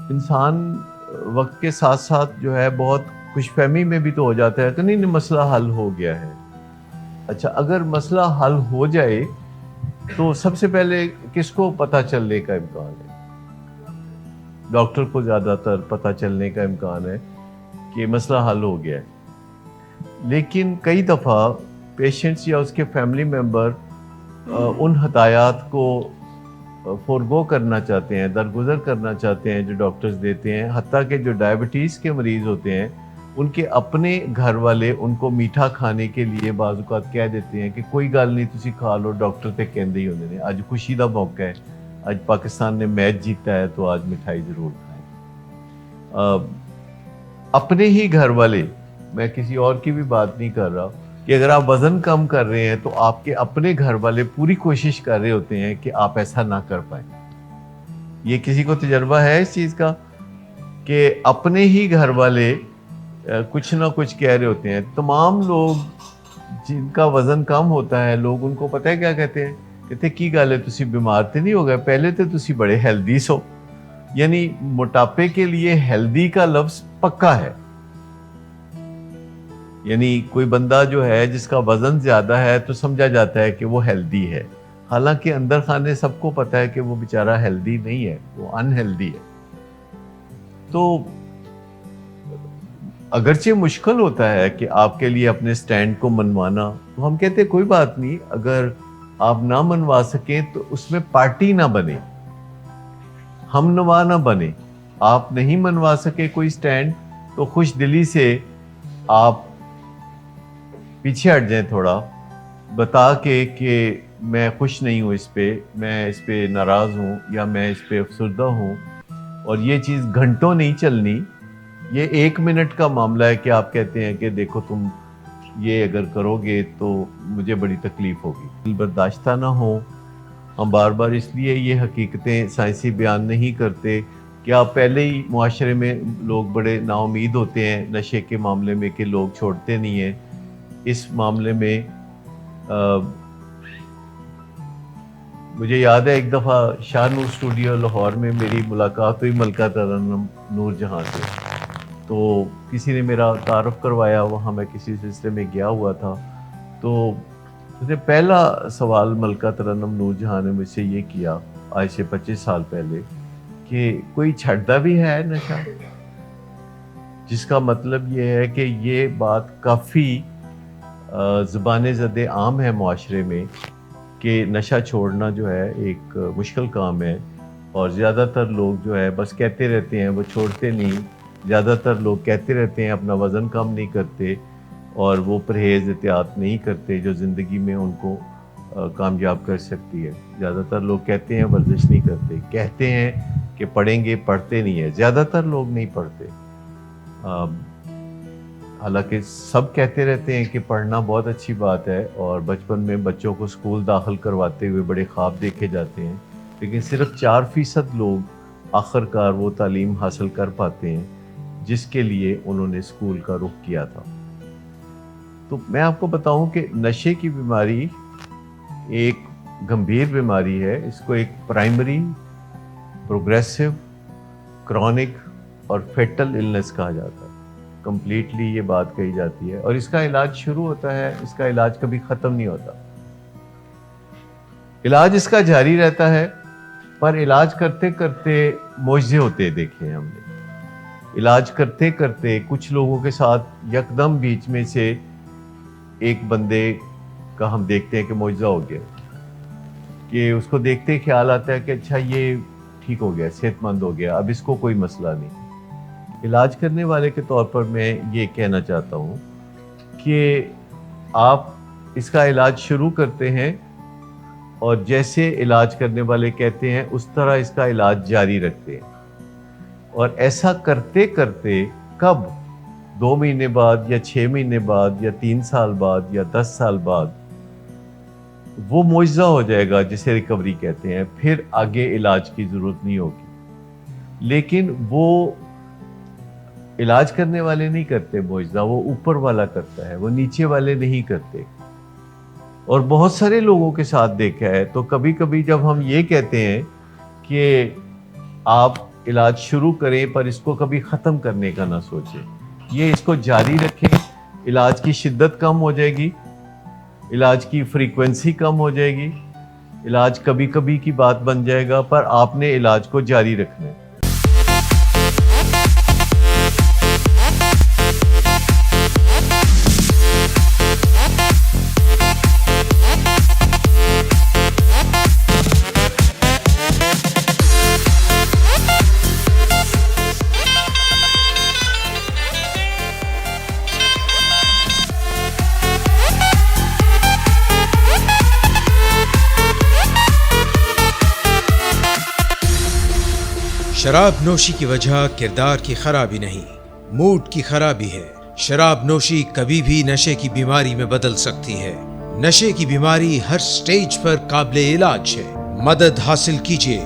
انسان وقت کے ساتھ ساتھ جو ہے بہت خوش فہمی میں بھی تو ہو جاتا ہے کہ نہیں مسئلہ حل ہو گیا ہے. اچھا اگر مسئلہ حل ہو جائے تو سب سے پہلے کس کو پتہ چلنے کا امکان ہے؟ ڈاکٹر کو زیادہ تر پتہ چلنے کا امکان ہے کہ مسئلہ حل ہو گیا ہے. لیکن کئی دفعہ پیشنٹس یا اس کے فیملی ممبر ان ہدایات کو فورگو کرنا چاہتے ہیں، درگزر کرنا چاہتے ہیں جو ڈاکٹرز دیتے ہیں. حتیٰ کہ جو ڈائبٹیز کے مریض ہوتے ہیں ان کے اپنے گھر والے ان کو میٹھا کھانے کے لیے بعض اوقات کہہ دیتے ہیں کہ کوئی گل نہیں تسی کھا لو، ڈاکٹر تے کہندے ہی ہوندے نے اج خوشی دا موقع ہے، اج پاکستان نے میچ جیتا ہے تو آج مٹھائی ضرور کھائیں. اپنے ہی گھر والے، میں کسی اور کی بھی بات نہیں کر رہا، کہ اگر آپ وزن کم کر رہے ہیں تو آپ کے اپنے گھر والے پوری کوشش کر رہے ہوتے ہیں کہ آپ ایسا نہ کر پائیں. یہ کسی کو تجربہ ہے اس چیز کا کہ اپنے ہی گھر والے کچھ نہ کچھ کہہ رہے ہوتے ہیں. تمام لوگ جن کا وزن کم ہوتا ہے لوگ ان کو پتہ ہے کیا کہتے ہیں؟ کہتے کی گل ہے تسی بیمار تے نہیں ہو گئے، پہلے تے تسی بڑے ہیلدی سو. یعنی موٹاپے کے لیے ہیلدی کا لفظ پکا ہے. یعنی کوئی بندہ جو ہے جس کا وزن زیادہ ہے تو سمجھا جاتا ہے کہ وہ ہیلدی ہے، حالانکہ اندر خانے سب کو پتا ہے کہ وہ بیچارہ ہیلدی نہیں ہے، وہ ان ہیلدی ہے. تو اگرچہ مشکل ہوتا ہے کہ آپ کے لیے اپنے سٹینڈ کو منوانا، تو ہم کہتے ہیں کوئی بات نہیں، اگر آپ نہ منوا سکیں تو اس میں پارٹی نہ بنے، ہم نوا نہ بنے. آپ نہیں منوا سکے کوئی سٹینڈ تو خوش دلی سے آپ پیچھے ہٹ جائیں، تھوڑا بتا کے کہ میں خوش نہیں ہوں اس پہ، میں اس پہ ناراض ہوں یا میں اس پہ افسردہ ہوں، اور یہ چیز گھنٹوں نہیں چلنی. یہ 1 منٹ کا معاملہ ہے کہ آپ کہتے ہیں کہ دیکھو تم یہ اگر کرو گے تو مجھے بڑی تکلیف ہوگی. دل برداشتہ نہ ہو. ہم بار بار اس لیے یہ حقیقتیں سائنسی بیان نہیں کرتے کہ آپ پہلے ہی معاشرے میں لوگ بڑے نا امید ہوتے ہیں نشے کے معاملے میں کہ لوگ چھوڑتے نہیں ہیں. اس معاملے میں مجھے یاد ہے ایک دفعہ شاہ نور اسٹوڈیو لاہور میں میری ملاقات ہوئی ملکہ ترنم نور جہاں سے. تو کسی نے میرا تعارف کروایا، وہاں میں کسی سلسلے میں گیا ہوا تھا. تو اس نے پہلا سوال ملکہ ترنم نور جہاں نے مجھ سے یہ کیا آج سے 25 سال پہلے کہ کوئی چھڑتا بھی ہے نشہ؟ جس کا مطلب یہ ہے کہ یہ بات کافی زبان زد عام ہے معاشرے میں کہ نشہ چھوڑنا جو ہے ایک مشکل کام ہے، اور زیادہ تر لوگ جو ہے بس کہتے رہتے ہیں، وہ چھوڑتے نہیں. زیادہ تر لوگ کہتے رہتے ہیں، اپنا وزن کم نہیں کرتے اور وہ پرہیز احتیاط نہیں کرتے جو زندگی میں ان کو کامیاب کر سکتی ہے. زیادہ تر لوگ کہتے ہیں ورزش نہیں کرتے، کہتے ہیں کہ پڑھیں گے، پڑھتے نہیں ہیں. زیادہ تر لوگ نہیں پڑھتے، حالانکہ سب کہتے رہتے ہیں کہ پڑھنا بہت اچھی بات ہے، اور بچپن میں بچوں کو اسکول داخل کرواتے ہوئے بڑے خواب دیکھے جاتے ہیں، لیکن صرف 4% لوگ آخرکار وہ تعلیم حاصل کر پاتے ہیں جس کے لیے انہوں نے اسکول کا رخ کیا تھا. تو میں آپ کو بتاؤں کہ نشے کی بیماری ایک گمبھیر بیماری ہے. اس کو ایک پرائمری، پروگریسو، کرونک اور فیٹل النس کہا جاتا ہے. کمپلیٹلی یہ بات کہی جاتی ہے، اور اس کا علاج شروع ہوتا ہے، اس کا علاج کبھی ختم نہیں ہوتا. علاج اس کا جاری رہتا ہے، پر علاج کرتے کرتے معجزے ہوتے دیکھے ہیں ہم نے. علاج کرتے کرتے کچھ لوگوں کے ساتھ یکدم بیچ میں سے ایک بندے کا ہم دیکھتے ہیں کہ معجزہ ہو گیا، کہ اس کو دیکھتے خیال آتا ہے کہ اچھا یہ ٹھیک ہو گیا، صحت مند ہو گیا، اب اس کو کوئی مسئلہ نہیں. علاج کرنے والے کے طور پر میں یہ کہنا چاہتا ہوں کہ آپ اس کا علاج شروع کرتے ہیں، اور جیسے علاج کرنے والے کہتے ہیں اس طرح اس کا علاج جاری رکھتے ہیں. اور ایسا کرتے کرتے کب 2 مہینے بعد یا 6 مہینے بعد یا 3 سال بعد یا 10 سال بعد وہ معجزہ ہو جائے گا جسے ریکوری کہتے ہیں، پھر آگے علاج کی ضرورت نہیں ہوگی. لیکن وہ علاج کرنے والے نہیں کرتے معجزہ، وہ اوپر والا کرتا ہے، وہ نیچے والے نہیں کرتے. اور بہت سارے لوگوں کے ساتھ دیکھا ہے. تو کبھی کبھی جب ہم یہ کہتے ہیں کہ آپ علاج شروع کریں پر اس کو کبھی ختم کرنے کا نہ سوچیں. یہ اس کو جاری رکھیں. علاج کی شدت کم ہو جائے گی, علاج کی فریکوینسی کم ہو جائے گی, علاج کبھی کبھی کی بات بن جائے گا, پر آپ نے علاج کو جاری رکھنا ہے. شراب نوشی کی وجہ کردار کی خرابی نہیں، موڈ کی خرابی ہے. شراب نوشی کبھی بھی نشے کی بیماری میں بدل سکتی ہے. نشے کی بیماری ہر سٹیج پر قابل علاج ہے. مدد حاصل کیجیے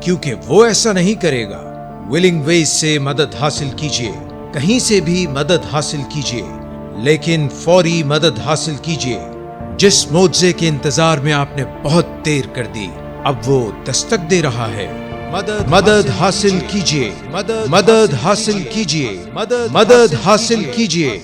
کیونکہ وہ ایسا نہیں کرے گا. ولنگ ویز سے مدد حاصل کیجیے، کہیں سے بھی مدد حاصل کیجیے، لیکن فوری مدد حاصل کیجیے. جس معجزے کے انتظار میں آپ نے بہت دیر کر دی، اب وہ دستک دے رہا ہے. مدد حاصل کیجیے، مدد حاصل کیجیے، مدد حاصل کیجیے.